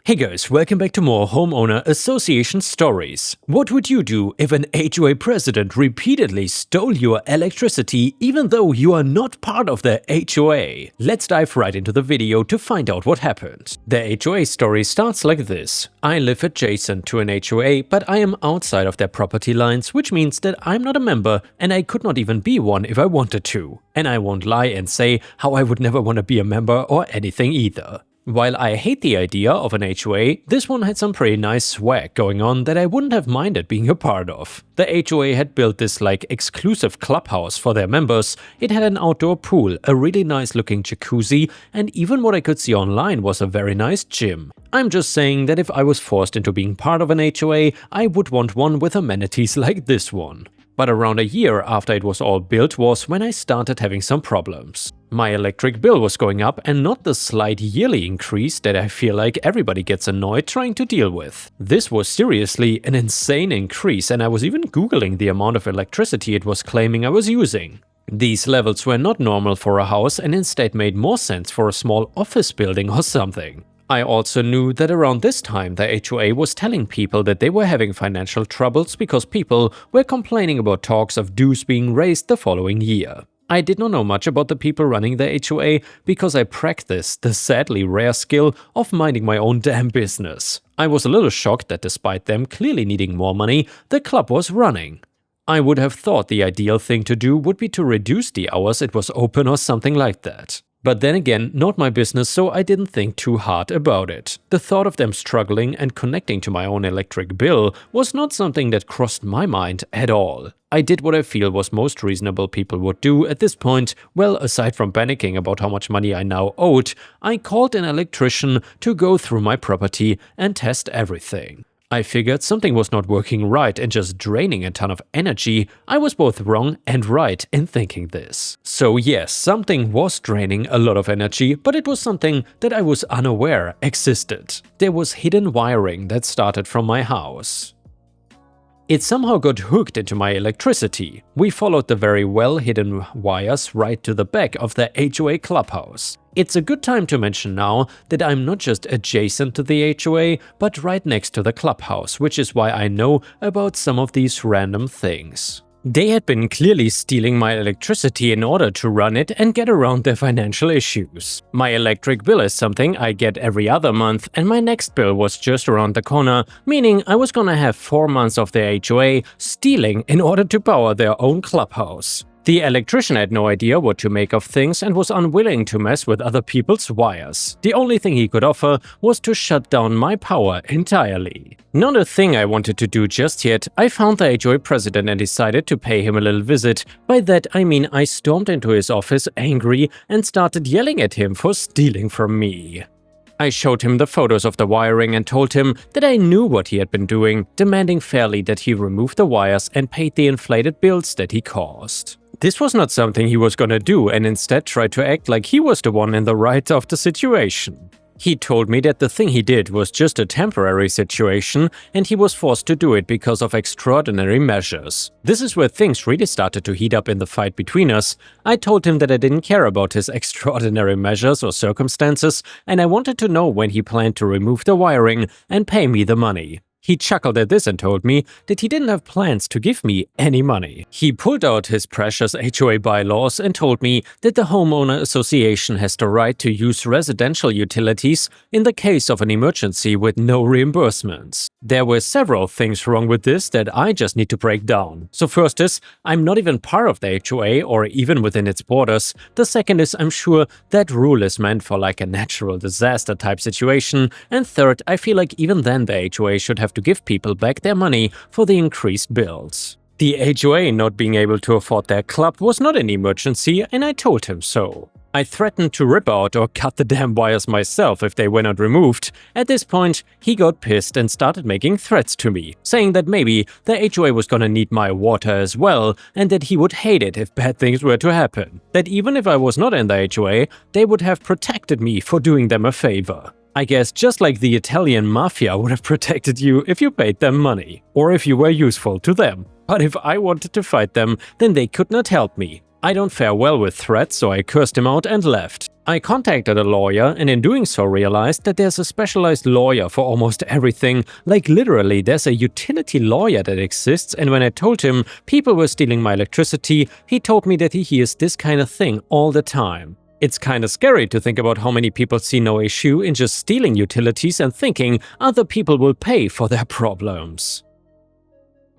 Hey guys, welcome back to more homeowner association stories. What would you do if an HOA president repeatedly stole your electricity even though you are not part of the HOA? Let's dive right into the video to find out what happened. The HOA story starts like this. I live adjacent to an HOA, but I am outside of their property lines, which means that I'm not a member and I could not even be one if I wanted to. And I won't lie and say how I would never want to be a member or anything either. While I hate the idea of an HOA, this one had some pretty nice swag going on that I wouldn't have minded being a part of. The HOA had built this exclusive clubhouse for their members. It had an outdoor pool, a really nice looking jacuzzi, and even what I could see online was a very nice gym. I'm just saying that if I was forced into being part of an HOA, I would want one with amenities like this one. But around a year after it was all built was when I started having some problems. My electric bill was going up, and not the slight yearly increase that I feel like everybody gets annoyed trying to deal with. This was seriously an insane increase, and I was even googling the amount of electricity it was claiming I was using. These levels were not normal for a house and instead made more sense for a small office building or something. I also knew that around this time the HOA was telling people that they were having financial troubles because people were complaining about talks of dues being raised the following year. I did not know much about the people running the HOA because I practiced the sadly rare skill of minding my own damn business. I was a little shocked that despite them clearly needing more money, the club was running. I would have thought the ideal thing to do would be to reduce the hours it was open or something like that. But then again, not my business, so I didn't think too hard about it. The thought of them struggling and connecting to my own electric bill was not something that crossed my mind at all. I did what I feel was most reasonable people would do at this point. Well, aside from panicking about how much money I now owed, I called an electrician to go through my property and test everything. I figured something was not working right and just draining a ton of energy. I was both wrong and right in thinking this. So yes, something was draining a lot of energy, but it was something that I was unaware existed. There was hidden wiring that started from my house. It somehow got hooked into my electricity. We followed the very well hidden wires right to the back of the HOA clubhouse. It's a good time to mention now that I'm not just adjacent to the HOA, but right next to the clubhouse, which is why I know about some of these random things. They had been clearly stealing my electricity in order to run it and get around their financial issues. My electric bill is something I get every other month, and my next bill was just around the corner, meaning I was gonna have 4 months of the HOA stealing in order to power their own clubhouse. The electrician had no idea what to make of things and was unwilling to mess with other people's wires. The only thing he could offer was to shut down my power entirely. Not a thing I wanted to do just yet. I found the HOA president and decided to pay him a little visit. By that I mean I stormed into his office angry and started yelling at him for stealing from me. I showed him the photos of the wiring and told him that I knew what he had been doing, demanding fairly that he remove the wires and paid the inflated bills that he caused. This was not something he was gonna do, and instead tried to act like he was the one in the right of the situation. He told me that the thing he did was just a temporary situation and he was forced to do it because of extraordinary measures. This is where things really started to heat up in the fight between us. I told him that I didn't care about his extraordinary measures or circumstances, and I wanted to know when he planned to remove the wiring and pay me the money. He chuckled at this and told me that he didn't have plans to give me any money. He pulled out his precious HOA bylaws and told me that the homeowner association has the right to use residential utilities in the case of an emergency with no reimbursements. There were several things wrong with this that I just need to break down. So first is, I'm not even part of the HOA or even within its borders. The second is, I'm sure that rule is meant for a natural disaster type situation. And third, I feel like even then the HOA should have to give people back their money for the increased bills. The HOA not being able to afford their club was not an emergency, and I told him so. I threatened to rip out or cut the damn wires myself if they were not removed. At this point, he got pissed and started making threats to me, saying that maybe the HOA was gonna need my water as well, and that he would hate it if bad things were to happen. That even if I was not in the HOA, they would have protected me for doing them a favor. I guess just like the Italian mafia would have protected you if you paid them money, or if you were useful to them. But if I wanted to fight them, then they could not help me. I don't fare well with threats, so I cursed him out and left. I contacted a lawyer and in doing so realized that there's a specialized lawyer for almost everything, like literally there's a utility lawyer that exists, and when I told him people were stealing my electricity, he told me that he hears this kind of thing all the time. It's kinda scary to think about how many people see no issue in just stealing utilities and thinking other people will pay for their problems.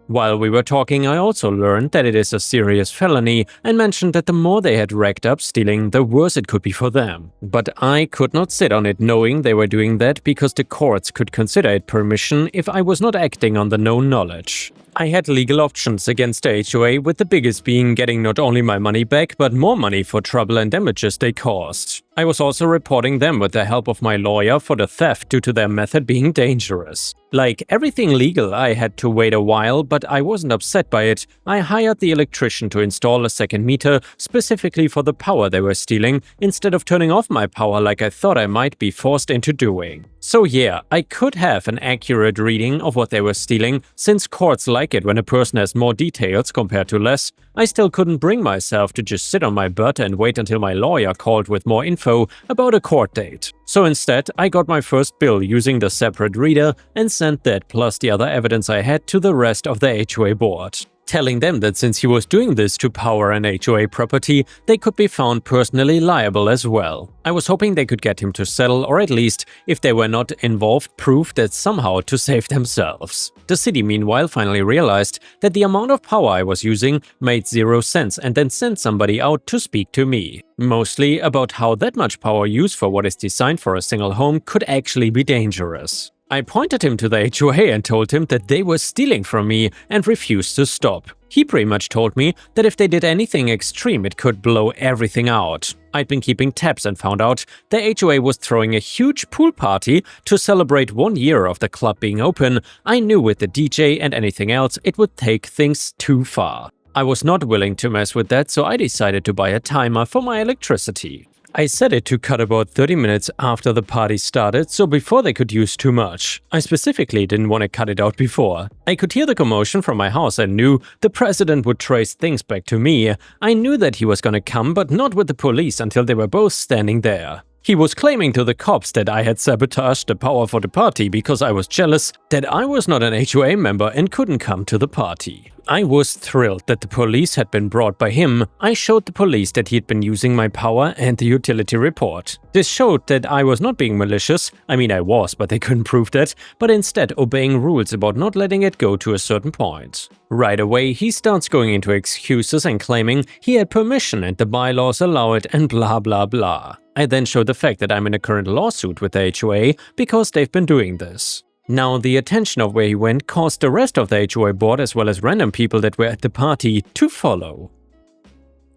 While we were talking, I also learned that it is a serious felony and mentioned that the more they had racked up stealing, the worse it could be for them. But I could not sit on it knowing they were doing that because the courts could consider it permission if I was not acting on the known knowledge. I had legal options against the HOA, with the biggest being getting not only my money back but more money for trouble and damages they caused. I was also reporting them with the help of my lawyer for the theft due to their method being dangerous. Like everything legal, I had to wait a while, but I wasn't upset by it. I hired the electrician to install a second meter specifically for the power they were stealing, instead of turning off my power like I thought I might be forced into doing. So yeah, I could have an accurate reading of what they were stealing, since courts like it when a person has more details compared to less. I still couldn't bring myself to just sit on my butt and wait until my lawyer called with more info about a court date. So instead, I got my first bill using the separate reader and sent that plus the other evidence I had to the rest of the HOA board, telling them that since he was doing this to power an HOA property, they could be found personally liable as well. I was hoping they could get him to settle, or at least, if they were not involved, prove that somehow to save themselves. The city meanwhile finally realized that the amount of power I was using made 0 sense and then sent somebody out to speak to me. Mostly about how that much power used for what is designed for a single home could actually be dangerous. I pointed him to the HOA and told him that they were stealing from me and refused to stop. He pretty much told me that if they did anything extreme, it could blow everything out. I'd been keeping tabs and found out the HOA was throwing a huge pool party to celebrate 1 year of the club being open. I knew with the DJ and anything else, it would take things too far. I was not willing to mess with that, so I decided to buy a timer for my electricity. I set it to cut about 30 minutes after the party started, so before they could use too much. I specifically didn't want to cut it out before. I could hear the commotion from my house and knew the president would trace things back to me. I knew that he was gonna come, but not with the police until they were both standing there. He was claiming to the cops that I had sabotaged the power for the party because I was jealous that I was not an HOA member and couldn't come to the party. I was thrilled that the police had been brought by him. I showed the police that he had been using my power and the utility report. This showed that I was not being malicious. I mean, I was, but they couldn't prove that, but instead obeying rules about not letting it go to a certain point. Right away, he starts going into excuses and claiming he had permission and the bylaws allow it and blah blah blah. I then showed the fact that I'm in a current lawsuit with the HOA because they've been doing this. Now, the attention of where he went caused the rest of the HOA board as well as random people that were at the party to follow.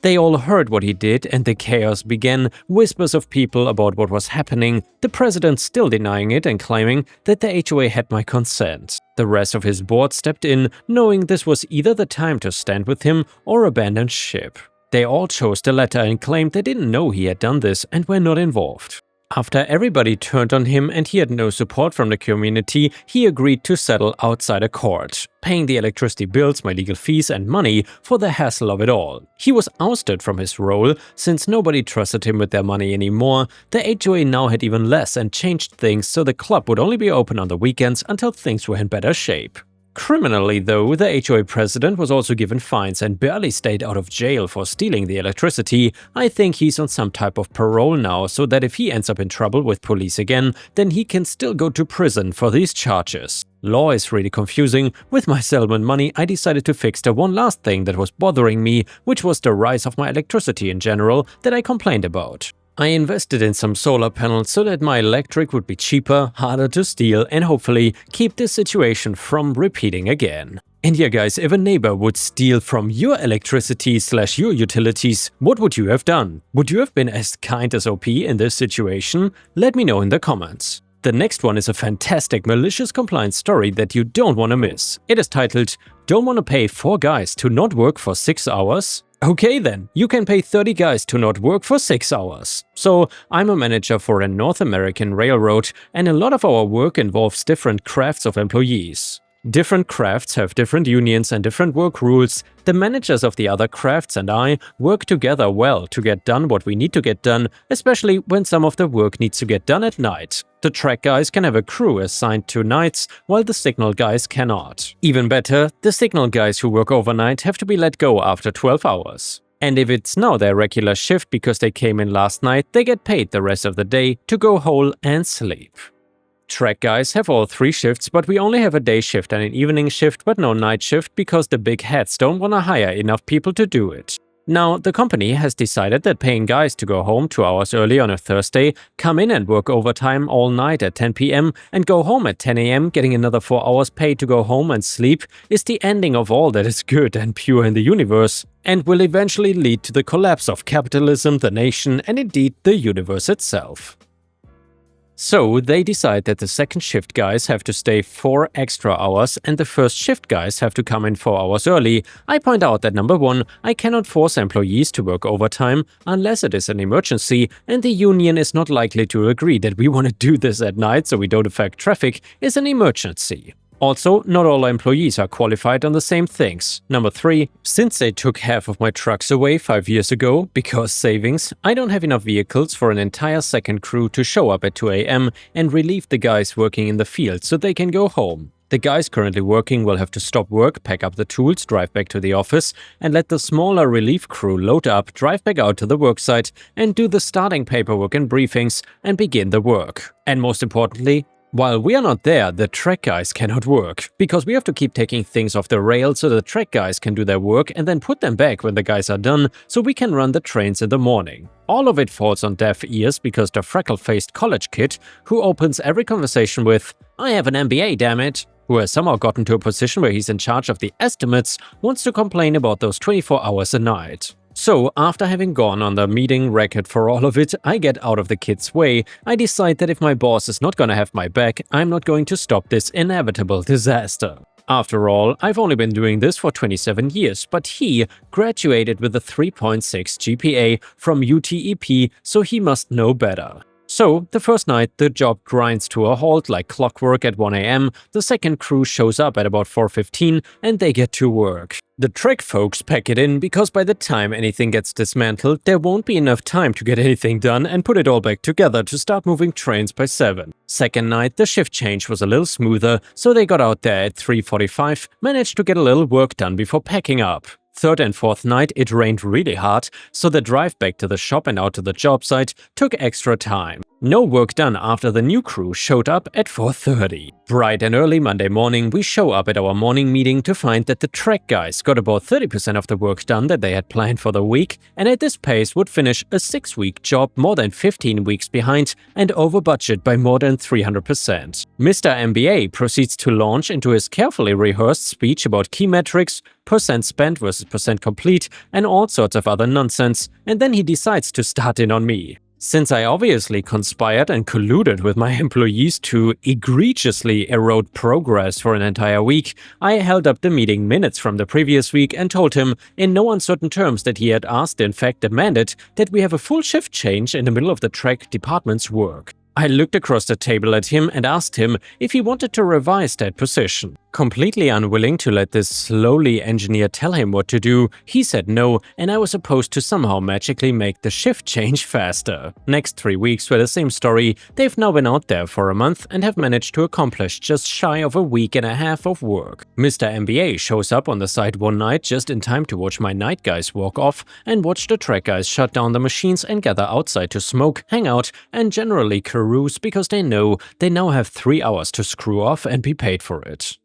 They all heard what he did and the chaos began, whispers of people about what was happening, the president still denying it and claiming that the HOA had my consent. The rest of his board stepped in, knowing this was either the time to stand with him or abandon ship. They all chose the latter and claimed they didn't know he had done this and were not involved. After everybody turned on him and he had no support from the community, he agreed to settle outside a court, paying the electricity bills, my legal fees and money for the hassle of it all. He was ousted from his role since nobody trusted him with their money anymore. The HOA now had even less and changed things so the club would only be open on the weekends until things were in better shape. Criminally though, the HOA president was also given fines and barely stayed out of jail for stealing the electricity. I think he's on some type of parole now, so that if he ends up in trouble with police again, then he can still go to prison for these charges. Law is really confusing. With my settlement money, I decided to fix the one last thing that was bothering me, which was the rise of my electricity in general that I complained about. I invested in some solar panels so that my electric would be cheaper, harder to steal, and hopefully keep this situation from repeating again. And yeah guys, if a neighbor would steal from your electricity/your utilities, what would you have done? Would you have been as kind as OP in this situation? Let me know in the comments. The next one is a fantastic malicious compliance story that you don't want to miss. It is titled, "Don't want to pay 4 guys to not work for 6 hours?" Okay then, you can pay 30 guys to not work for 6 hours. So, I'm a manager for a North American railroad and a lot of our work involves different crafts of employees. Different crafts have different unions and different work rules. The managers of the other crafts and I work together well to get done what we need to get done, especially when some of the work needs to get done at night. The track guys can have a crew assigned to nights, while the signal guys cannot. Even better, the signal guys who work overnight have to be let go after 12 hours. And if it's now their regular shift because they came in last night, they get paid the rest of the day to go whole and sleep. Track guys have all 3 shifts, but we only have a day shift and an evening shift, but no night shift because the big heads don't want to hire enough people to do it. Now, the company has decided that paying guys to go home 2 hours early on a Thursday, come in and work overtime all night at 10 p.m. and go home at 10 a.m. getting another 4 hours paid to go home and sleep is the ending of all that is good and pure in the universe, and will eventually lead to the collapse of capitalism, the nation, and indeed the universe itself. So they decide that the second shift guys have to stay 4 extra hours and the first shift guys have to come in 4 hours early. I point out that number 1, I cannot force employees to work overtime unless it is an emergency, and the union is not likely to agree that we want to do this at night so we don't affect traffic is an emergency. Also, not all employees are qualified on the same things. Number 3, since they took half of my trucks away 5 years ago, because savings, I don't have enough vehicles for an entire second crew to show up at 2 a.m. and relieve the guys working in the field so they can go home. The guys currently working will have to stop work, pack up the tools, drive back to the office, and let the smaller relief crew load up, drive back out to the worksite, and do the starting paperwork and briefings, and begin the work. And most importantly, while we are not there, the track guys cannot work, because we have to keep taking things off the rail so the track guys can do their work and then put them back when the guys are done so we can run the trains in the morning. All of it falls on deaf ears because the freckle-faced college kid, who opens every conversation with, "I have an MBA, damn it," who has somehow gotten to a position where he's in charge of the estimates, wants to complain about those 24 hours a night. So, after having gone on the meeting record for all of it, I get out of the kid's way. I decide that if my boss is not gonna have my back, I'm not going to stop this inevitable disaster. After all, I've only been doing this for 27 years, but he graduated with a 3.6 GPA from UTEP, so he must know better. So, the first night, the job grinds to a halt like clockwork at 1 a.m, the second crew shows up at about 4:15 and they get to work. The track folks pack it in because by the time anything gets dismantled, there won't be enough time to get anything done and put it all back together to start moving trains by 7. Second night, the shift change was a little smoother, so they got out there at 3:45, managed to get a little work done before packing up. Third and fourth night, it rained really hard, so the drive back to the shop and out to the job site took extra time. No work done after the new crew showed up at 4:30. Bright and early Monday morning, we show up at our morning meeting to find that the track guys got about 30% of the work done that they had planned for the week, and at this pace would finish a 6-week job more than 15 weeks behind and over budget by more than 300%. Mr. MBA proceeds to launch into his carefully rehearsed speech about key metrics, percent spent versus percent complete, and all sorts of other nonsense, and then he decides to start in on me. Since I obviously conspired and colluded with my employees to egregiously erode progress for an entire week, I held up the meeting minutes from the previous week and told him in no uncertain terms that he had asked, in fact demanded, that we have a full shift change in the middle of the track department's work. I looked across the table at him and asked him if he wanted to revise that position. Completely unwilling to let this slowly engineer tell him what to do, he said no, and I was supposed to somehow magically make the shift change faster. Next 3 weeks were the same story. They've now been out there for a month and have managed to accomplish just shy of a week and a half of work. Mr. MBA shows up on the site one night just in time to watch my night guys walk off and watch the track guys shut down the machines and gather outside to smoke, hang out, and generally carouse because they know they now have 3 hours to screw off and be paid for it.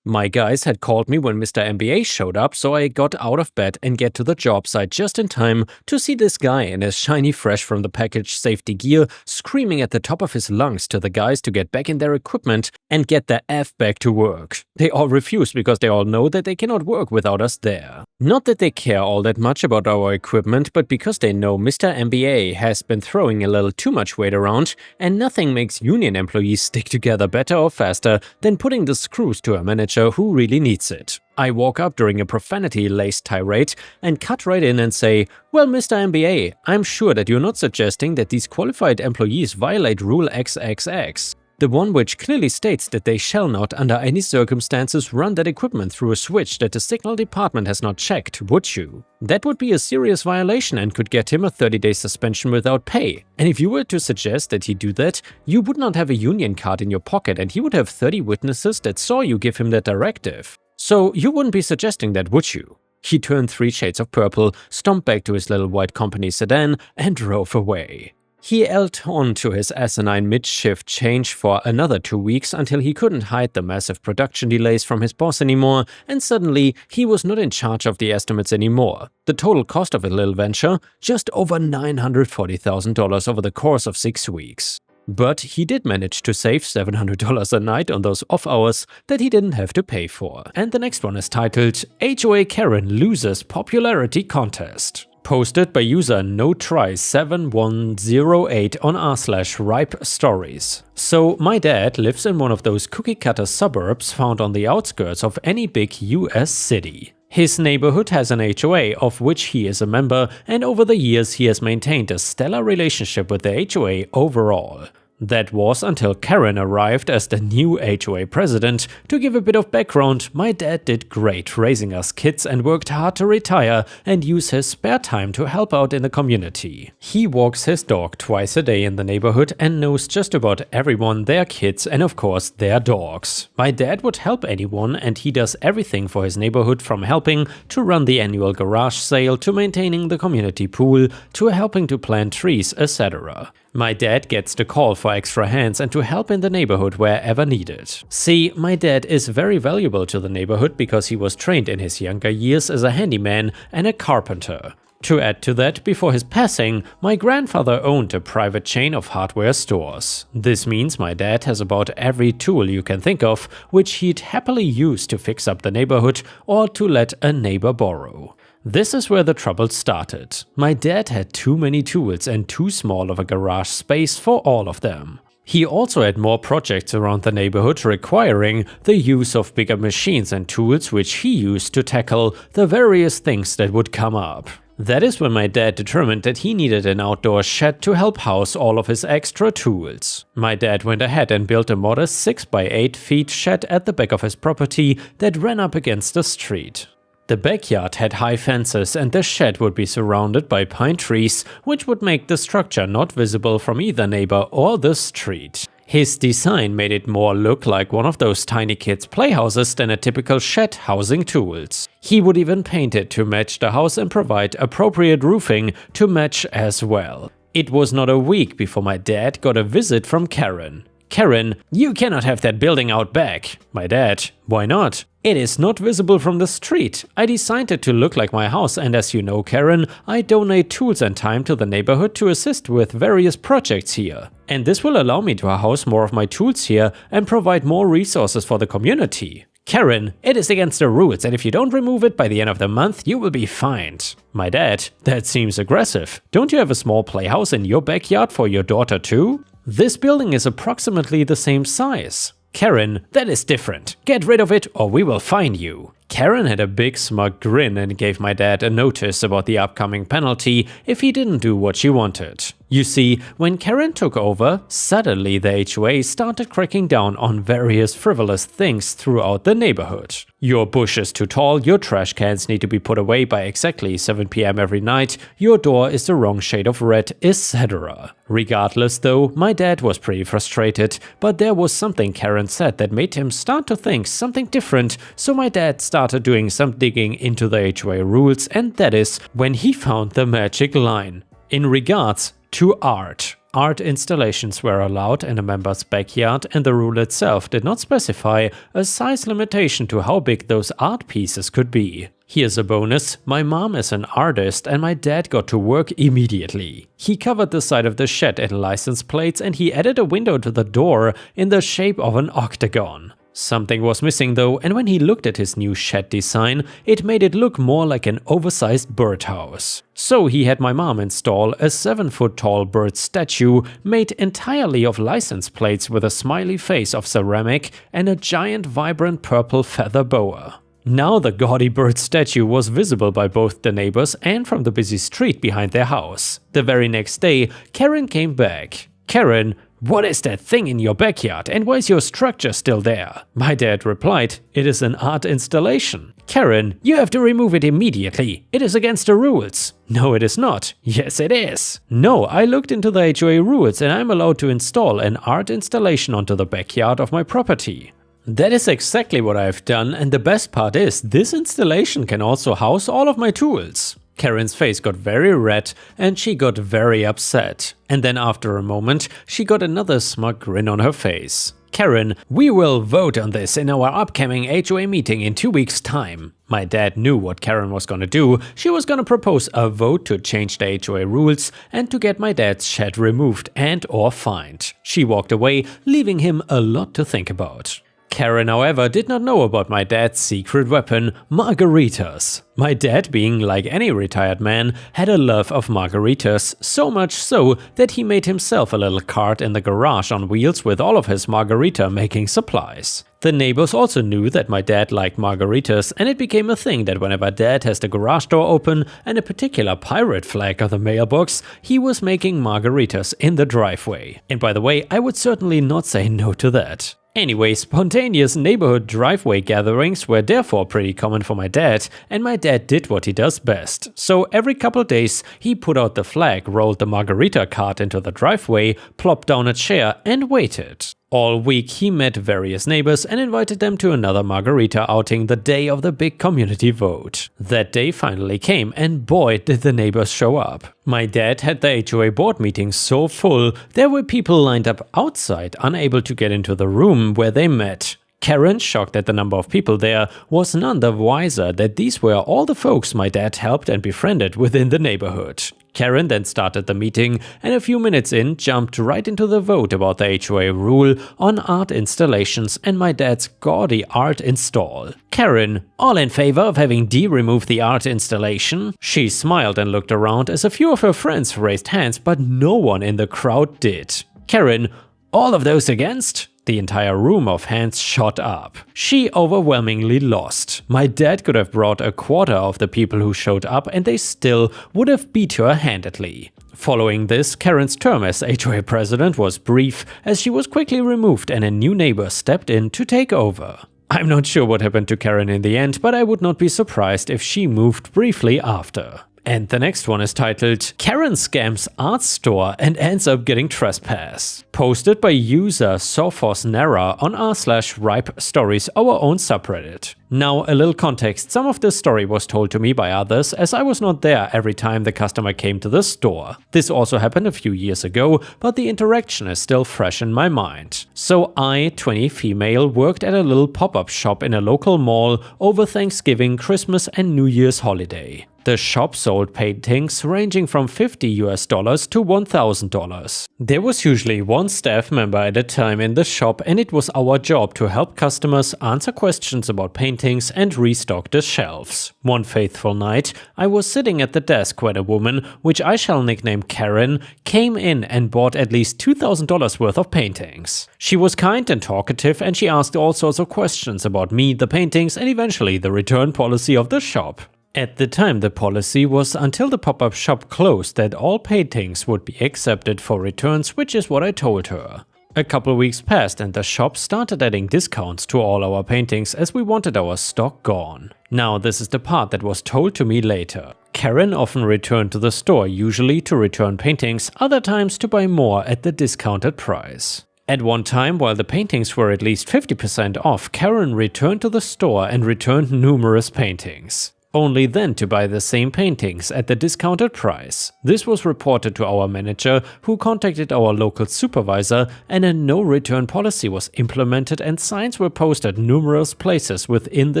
My guys had called me when Mr. MBA showed up, so I got out of bed and get to the job site just in time to see this guy in his shiny fresh from the package safety gear screaming at the top of his lungs to the guys to get back in their equipment and get their F back to work. They all refuse because they all know that they cannot work without us there. Not that they care all that much about our equipment, but because they know Mr. MBA has been throwing a little too much weight around, and nothing makes union employees stick together better or faster than putting the screws to a manager who really needs it. I walk up during a profanity-laced tirade and cut right in and say, "Well, Mr. MBA, I'm sure that you're not suggesting that these qualified employees violate Rule XXX. The one which clearly states that they shall not, under any circumstances, run that equipment through a switch that the signal department has not checked, would you? That would be a serious violation and could get him a 30-day suspension without pay. And if you were to suggest that he do that, you would not have a union card in your pocket and he would have 30 witnesses that saw you give him that directive. So you wouldn't be suggesting that, would you? He turned 3 shades of purple, stomped back to his little white company sedan, and drove away. He held on to his asinine mid-shift change for another 2 weeks until he couldn't hide the massive production delays from his boss anymore, and suddenly he was not in charge of the estimates anymore. The total cost of his little venture? Just over $940,000 over the course of 6 weeks. But he did manage to save $700 a night on those off hours that he didn't have to pay for. And the next one is titled HOA Karen Loses Popularity Contest. Posted by user NoTry7108 on r/Ripestories. So my dad lives in one of those cookie-cutter suburbs found on the outskirts of any big US city. His neighborhood has an HOA of which he is a member, and over the years he has maintained a stellar relationship with the HOA overall. That was until Karen arrived as the new HOA president. To give a bit of background, my dad did great raising us kids and worked hard to retire and use his spare time to help out in the community. He walks his dog twice a day in the neighborhood and knows just about everyone, their kids and of course their dogs. My dad would help anyone and he does everything for his neighborhood, from helping to run the annual garage sale to maintaining the community pool to helping to plant trees, etc. My dad gets the call for extra hands and to help in the neighborhood wherever needed. See, my dad is very valuable to the neighborhood because he was trained in his younger years as a handyman and a carpenter. To add to that, before his passing, my grandfather owned a private chain of hardware stores. This means my dad has about every tool you can think of, which he'd happily use to fix up the neighborhood or to let a neighbor borrow. This is where the trouble started. My dad had too many tools and too small of a garage space for all of them. He also had more projects around the neighborhood requiring the use of bigger machines and tools which he used to tackle the various things that would come up. That is when my dad determined that he needed an outdoor shed to help house all of his extra tools. My dad went ahead and built a modest 6 by 8 feet shed at the back of his property that ran up against the street. The backyard had high fences and the shed would be surrounded by pine trees, which would make the structure not visible from either neighbor or the street. His design made it more look like one of those tiny kids' playhouses than a typical shed housing tools. He would even paint it to match the house and provide appropriate roofing to match as well. It was not a week before my dad got a visit from Karen. Karen, you cannot have that building out back. My dad, why not? It is not visible from the street. I designed it to look like my house, and as you know, Karen, I donate tools and time to the neighborhood to assist with various projects here. And this will allow me to house more of my tools here and provide more resources for the community. Karen, it is against the rules, and if you don't remove it by the end of the month, you will be fined. My dad, that seems aggressive. Don't you have a small playhouse in your backyard for your daughter too? This building is approximately the same size. Karen, that is different. Get rid of it or we will fine you. Karen had a big smug grin and gave my dad a notice about the upcoming penalty if he didn't do what she wanted. You see, when Karen took over, suddenly the HOA started cracking down on various frivolous things throughout the neighborhood. Your bush is too tall, your trash cans need to be put away by exactly 7 p.m. every night, your door is the wrong shade of red, etc. Regardless though, my dad was pretty frustrated, but there was something Karen said that made him start to think something different, so my dad started doing some digging into the HOA rules, and that is when he found the magic line. In regards to art. Art installations were allowed in a member's backyard, and the rule itself did not specify a size limitation to how big those art pieces could be. Here's a bonus, my mom is an artist and my dad got to work immediately. He covered the side of the shed in license plates and he added a window to the door in the shape of an octagon. Something was missing though, and when he looked at his new shed design, it made it look more like an oversized birdhouse. So he had my mom install a 7-foot-tall bird statue made entirely of license plates with a smiley face of ceramic and a giant vibrant purple feather boa. Now the gaudy bird statue was visible by both the neighbors and from the busy street behind their house. The very next day, Karen came back. Karen, "What is that thing in your backyard and why is your structure still there?" My dad replied, "It is an art installation." "Karen, you have to remove it immediately. It is against the rules." "No, it is not." "Yes, it is." "No, I looked into the HOA rules and I'm allowed to install an art installation onto the backyard of my property." That is exactly what I've done, and the best part is, this installation can also house all of my tools. Karen's face got very red and she got very upset. And then after a moment, she got another smug grin on her face. "Karen, we will vote on this in our upcoming HOA meeting in 2 weeks' time." My dad knew what Karen was gonna do. She was gonna propose a vote to change the HOA rules and to get my dad's shed removed and or fined. She walked away, leaving him a lot to think about. Karen, however, did not know about my dad's secret weapon, margaritas. My dad, being like any retired man, had a love of margaritas, so much so that he made himself a little cart in the garage on wheels with all of his margarita making supplies. The neighbors also knew that my dad liked margaritas, and it became a thing that whenever dad has the garage door open and a particular pirate flag on the mailbox, he was making margaritas in the driveway. And by the way, I would certainly not say no to that. Anyway, spontaneous neighborhood driveway gatherings were therefore pretty common for my dad, and my dad did what he does best. So every couple days, he put out the flag, rolled the margarita cart into the driveway, plopped down a chair, and waited. All week he met various neighbors and invited them to another margarita outing the day of the big community vote. That day finally came, and boy did the neighbors show up. My dad had the HOA board meeting so full, there were people lined up outside, unable to get into the room where they met. Karen, shocked at the number of people there, was none the wiser that these were all the folks my dad helped and befriended within the neighborhood. Karen then started the meeting and a few minutes in jumped right into the vote about the HOA rule on art installations and my dad's gaudy art install. "Karen, all in favor of having D remove the art installation?" She smiled and looked around as a few of her friends raised hands, but no one in the crowd did. "Karen, all of those against?" The entire room of hands shot up. She overwhelmingly lost. My dad could have brought a quarter of the people who showed up and they still would have beat her handedly. Following this, Karen's term as HOA president was brief, as she was quickly removed and a new neighbor stepped in to take over. I'm not sure what happened to Karen in the end, but I would not be surprised if she moved briefly after. And the next one is titled, "Karen Scams Art Store and Ends Up Getting Trespassed." Posted by user Sophosnera on r/Ripestories, our own subreddit. Now, a little context, some of this story was told to me by others as I was not there every time the customer came to the store. This also happened a few years ago, but the interaction is still fresh in my mind. So I, 20 female, worked at a little pop-up shop in a local mall over Thanksgiving, Christmas and New Year's holiday. The shop sold paintings ranging from $50 to $1,000. There was usually one staff member at a time in the shop, and it was our job to help customers answer questions about paintings and restock the shelves. One faithful night, I was sitting at the desk when a woman, which I shall nickname Karen, came in and bought at least $2,000 worth of paintings. She was kind and talkative, and she asked all sorts of questions about me, the paintings, and eventually the return policy of the shop. At the time, the policy was until the pop-up shop closed that all paintings would be accepted for returns, which is what I told her. A couple weeks passed and the shop started adding discounts to all our paintings as we wanted our stock gone. Now this is the part that was told to me later. Karen often returned to the store, usually to return paintings, other times to buy more at the discounted price. At one time, while the paintings were at least 50% off, Karen returned to the store and returned numerous paintings. Only then to buy the same paintings at the discounted price. This was reported to our manager, who contacted our local supervisor, and a no-return policy was implemented and signs were posted numerous places within the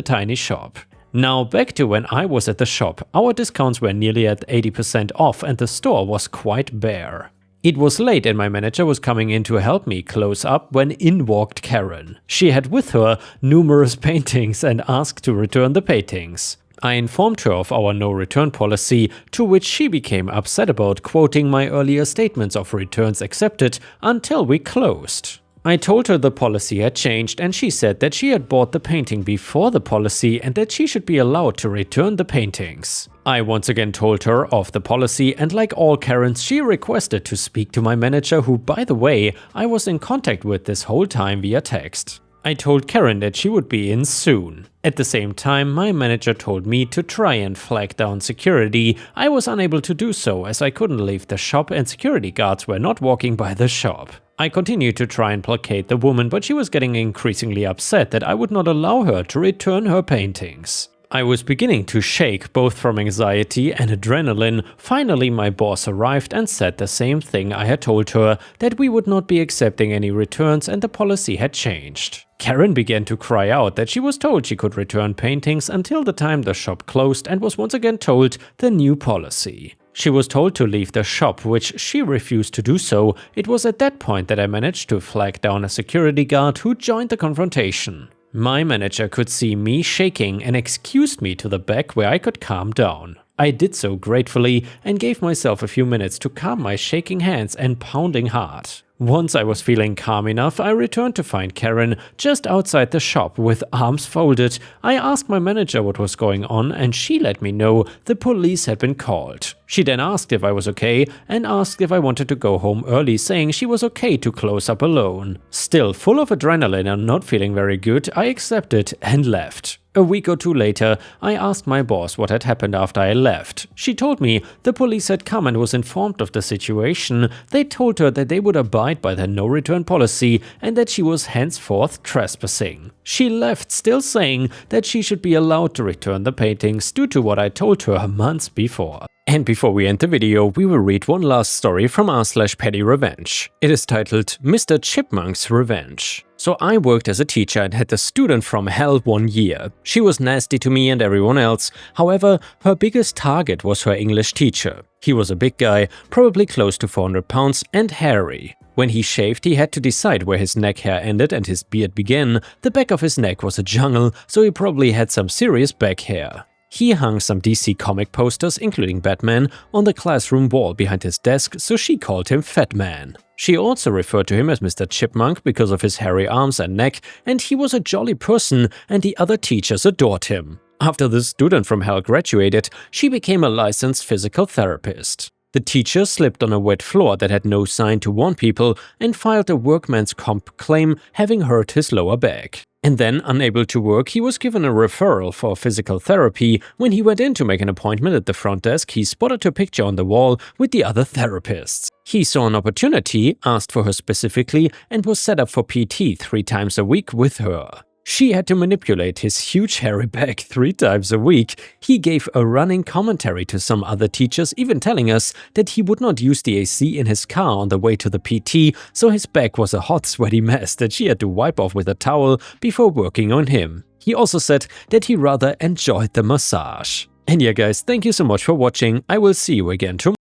tiny shop. Now back to when I was at the shop, our discounts were nearly at 80% off and the store was quite bare. It was late and my manager was coming in to help me close up when in walked Karen. She had with her numerous paintings and asked to return the paintings. I informed her of our no-return policy, to which she became upset about, quoting my earlier statements of returns accepted until we closed. I told her the policy had changed and she said that she had bought the painting before the policy and that she should be allowed to return the paintings. I once again told her of the policy and like all Karens, she requested to speak to my manager, who, by the way, I was in contact with this whole time via text. I told Karen that she would be in soon. At the same time, my manager told me to try and flag down security. I was unable to do so as I couldn't leave the shop and security guards were not walking by the shop. I continued to try and placate the woman, but she was getting increasingly upset that I would not allow her to return her paintings. I was beginning to shake both from anxiety and adrenaline. Finally, my boss arrived and said the same thing I had told her, that we would not be accepting any returns and the policy had changed. Karen began to cry out that she was told she could return paintings until the time the shop closed and was once again told the new policy. She was told to leave the shop, which she refused to do so. It was at that point that I managed to flag down a security guard who joined the confrontation. My manager could see me shaking and excused me to the back where I could calm down. I did so gratefully and gave myself a few minutes to calm my shaking hands and pounding heart. Once I was feeling calm enough, I returned to find Karen just outside the shop with arms folded. I asked my manager what was going on and she let me know the police had been called. She then asked if I was okay and asked if I wanted to go home early, saying she was okay to close up alone. Still full of adrenaline and not feeling very good, I accepted and left. A week or two later, I asked my boss what had happened after I left. She told me the police had come and was informed of the situation. They told her that they would abide by the no-return policy and that she was henceforth trespassing. She left still saying that she should be allowed to return the paintings due to what I told her months before. And before we end the video, we will read one last story from r/petty revenge. It is titled Mr. Chipmunk's Revenge. So I worked as a teacher and had a student from hell 1 year. She was nasty to me and everyone else. However, her biggest target was her English teacher. He was a big guy, probably close to 400 pounds and hairy. When he shaved, he had to decide where his neck hair ended and his beard began. The back of his neck was a jungle, so he probably had some serious back hair. He hung some DC comic posters, including Batman, on the classroom wall behind his desk, so she called him Fat Man. She also referred to him as Mr. Chipmunk because of his hairy arms and neck, and he was a jolly person and the other teachers adored him. After the student from hell graduated, she became a licensed physical therapist. The teacher slipped on a wet floor that had no sign to warn people and filed a workman's comp claim, having hurt his lower back. And then, unable to work, he was given a referral for physical therapy. When he went in to make an appointment at the front desk, he spotted her picture on the wall with the other therapists. He saw an opportunity, asked for her specifically, and was set up for PT 3 times a week with her. She had to manipulate his huge hairy back 3 times a week. He gave a running commentary to some other teachers, even telling us that he would not use the AC in his car on the way to the PT, so his back was a hot, sweaty mess that she had to wipe off with a towel before working on him. He also said that he rather enjoyed the massage. And yeah guys, thank you so much for watching. I will see you again tomorrow.